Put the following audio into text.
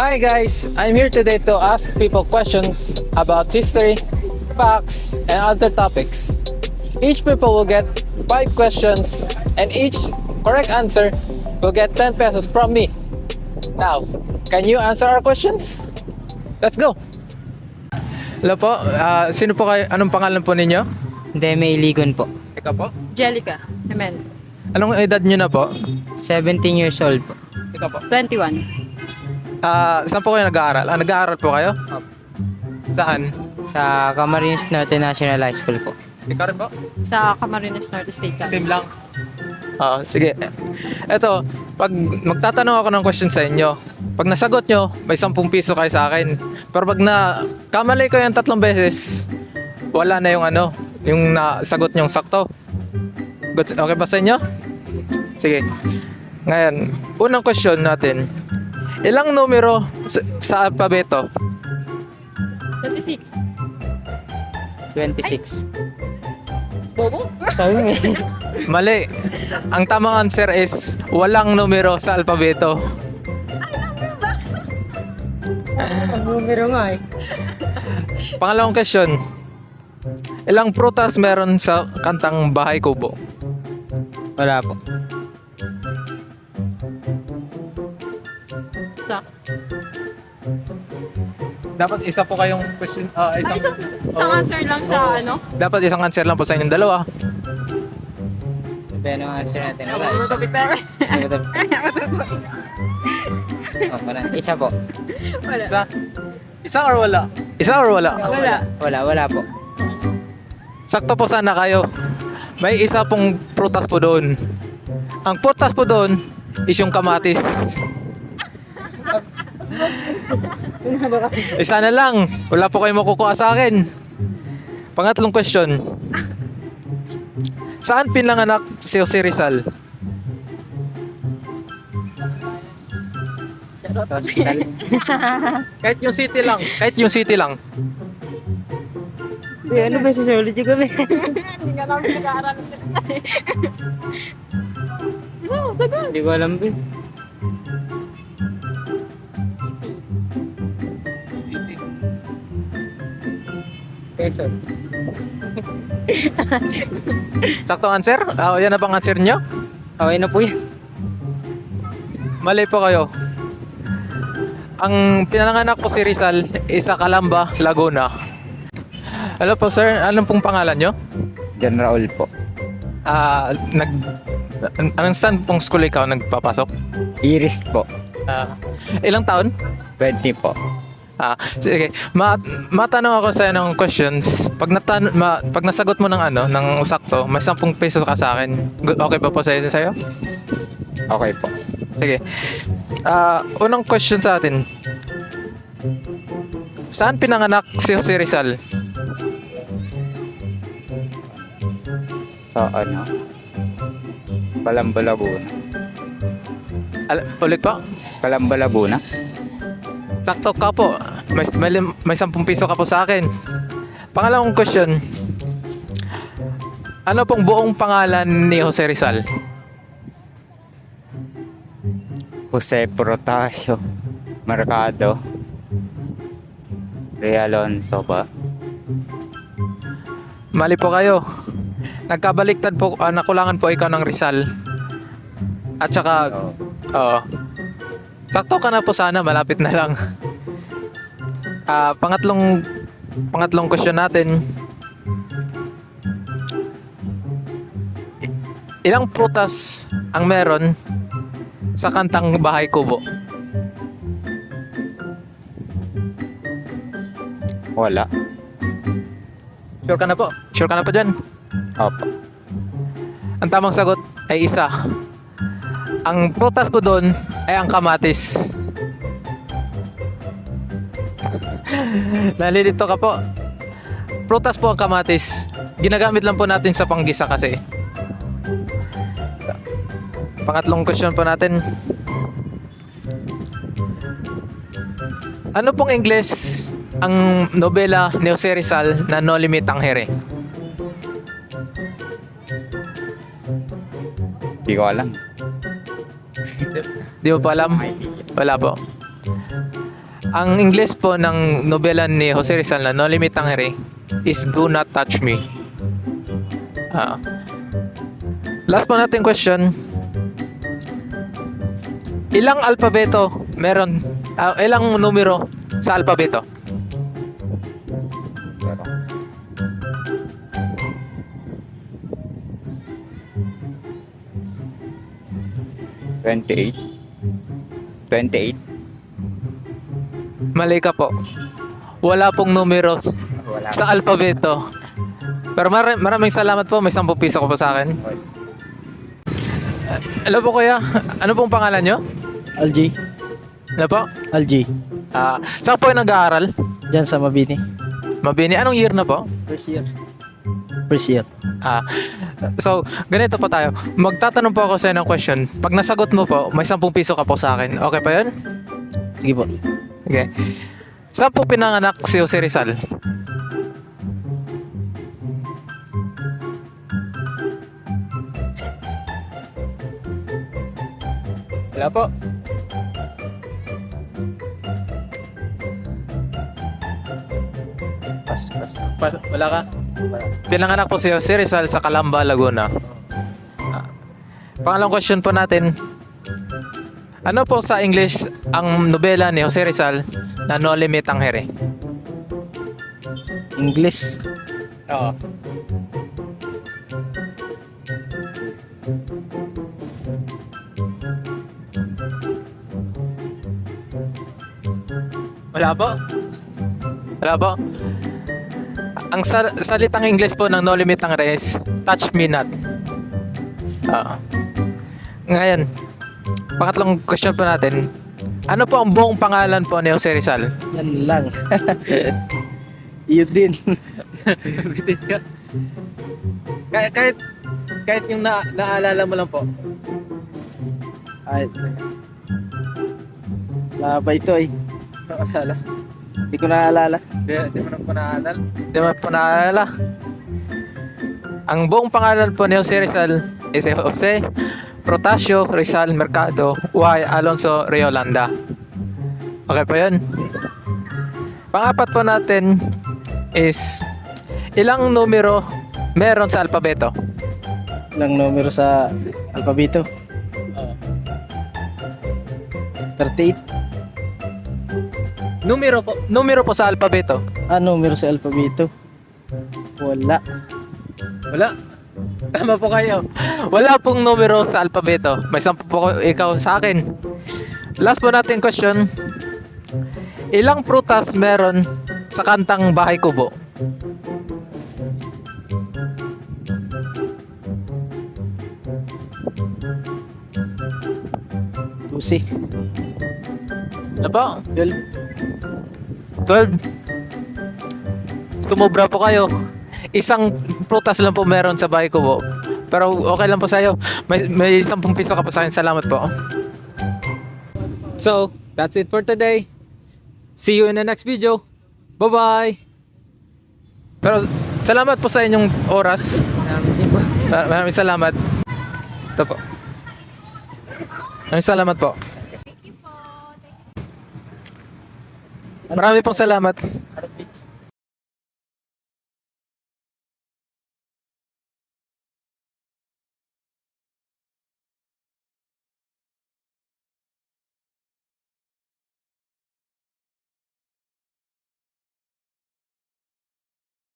Hi guys, I'm here today to ask people questions about history, facts, and other topics. Each people will get 5 questions and each correct answer will get 10 pesos from me. Now, can you answer our questions? Let's go! Hello po, sino po kayo? Anong pangalan po ninyo? Deme Iligon po. Ikaw po? Jelica Hemel, Anong edad nyo na po? 17 years old po. Ikaw po? 21. Saan po kayo nag-aaral? Nag-aaral po kayo? Opo. Saan? Sa Camarines Norte National High School po. Ikaw rin po? Sa Camarines Norte State College. Same lang. Sige. Eto, pag magtatanong ako ng question sa inyo, pag nasagot nyo, may 10 piso kayo sa akin. Pero pag kamali ko yung 3 beses, wala na yung yung nasagot nyong sakto. Good, okay ba sa inyo? Sige. Ngayon, unang question natin. Ilang numero sa alpabeto? 26. 26. Bobo? Sabi nga. Mali. Ang tamang answer is walang numero sa alpabeto. Ang numero nga eh. Pangalawang question. Ilang prutas meron sa kantang Bahay Kubo? Wala po. Sa. Dapat isa po kayong question, Isang answer lang sa ano? dapat isang answer lang po sa inyong dalawa. Sabi ang answer natin. Wala. Isa. Matapit tayo. Wala. Isa po. Wala. Isa? Isa or wala? Isa or wala? Wala. Wala po. Sakto po sana kayo. May isa pong prutas po doon. Ang prutas po doon is yung kamatis. Isa na lang. Wala po kayong makukuha sa akin. Pangatlong question. Saan pinanganak si Jose Rizal? Hospital. Kahit yung city lang. Kahit yung city lang. Ano ba sa zoology kami? Hindi ka namin nag-aaral. Sagot. Hindi ko alam ba. Quezon. Sakto answer? Yan na bang answer nyo? Okay na po yan. Mali po kayo. Ang pinanganak po si Rizal is sa Calamba, Laguna. Hello po sir, anong pong pangalan nyo? John Raul po. Anong saan pong school ikaw nagpapasok? Iris po. Ilang taon? 20 po. Sige. Matanong ako sa ng questions. Pag nasagot mo ng sakto, may 10 peso ka sa akin. Okay ba po sa'yo? Okay po. Sige. Unang question sa atin. Saan pinanganak si Jose Rizal? Sa ano? Calamba, Laguna. Ulit pa? Calamba, Laguna? Sakto ka po. May 10 piso ka po sa akin. Pangalawang question. Ano pong buong pangalan ni Jose Rizal? Jose Protasio Mercado Realonso ba? Mali po kayo. Nagkabaliktad po, nakulangan po ikaw ng Rizal. At saka, oo. Sakto ka na po sana, malapit na lang. Pangatlong question natin. Ilang prutas ang meron sa kantang Bahay Kubo? Wala. Sure ka na po? Sure ka na po dyan? Opo. Ang tamang sagot ay isa. Ang prutas po doon ay ang kamatis. Nalilito ka po. Prutas po ang kamatis. Ginagamit lang po natin sa panggisa kasi. Pangatlong question po natin. Ano pong Ingles ang nobela ni Jose Rizal na No Limit Tangere? Hindi ko alam. Di mo pa alam? Wala po. Ang English po ng nobela ni Jose Rizal na No Limit Tangere is Do Not Touch Me. Ah. Last po natin question. Ilang alpabeto meron, ilang numero sa alpabeto? Pero, $28. Mali ka po. Wala pong numero Wala. sa alpabeto. Pero maraming salamat po. May 10 piso ko po sa akin. Hello po kuya. Ano pong pangalan nyo? Algi. Ano po? Algi. Saan po yung nag-aaral? Diyan sa Mabini. Mabini. Anong year na po? First year. First year. So, ganito po tayo. Magtatanong po ako sa ng question. Pag nasagot mo po, may 10 piso ka po sa akin. Okay pa yun? Sige po. Okay. Saan po pinanganak si Jose Rizal? Wala po. Wala ka? Pinanganak po si Jose Rizal sa Calamba, Laguna. Pangalawang question po natin. Ano po sa English ang nobela ni Jose Rizal na No Limit Tangere? English. Oo. Wala po? Wala po? Ang salitang English po ng No Limit Tangere is Touch Me Not. Oo. Ngayon, pangatlong question po natin. Ano po ang buong pangalan po ni Jose Rizal? Yan lang. Yun din. Bitin ka. Kahit yung naalala mo lang po. Ay. Wala ba ito eh? Naalala? Hindi ko naaalala. Di mo na po naalala? Di mo po naalala? Ang buong pangalan po ni Jose Rizal is Jose Protasio Rizal Mercado Y. Alonso Riolanda. Okay po yun? Pang-apat po natin is ilang numero meron sa alpabeto? Ilang numero sa alpabito? 38. Numero po sa alpabeto? Numero sa alpabito? Wala. Wala. Tama po kayo. Wala pong numero sa alpabeto. May 10 po ikaw sa akin. Last po natin question. Ilang prutas meron sa kantang Bahay Kubo? Lucy. Ano po? 12. 12. Sumobra po kayo. Isang prutas lang po meron sa Bahay Kubo. Pero okay lang po sa'yo. May 10 piso ka po sa akin. Salamat po. So, that's it for today. See you in the next video. Bye-bye! Pero salamat po sa inyong oras. Maraming salamat. Ito po. Maraming salamat po. Marami pong salamat.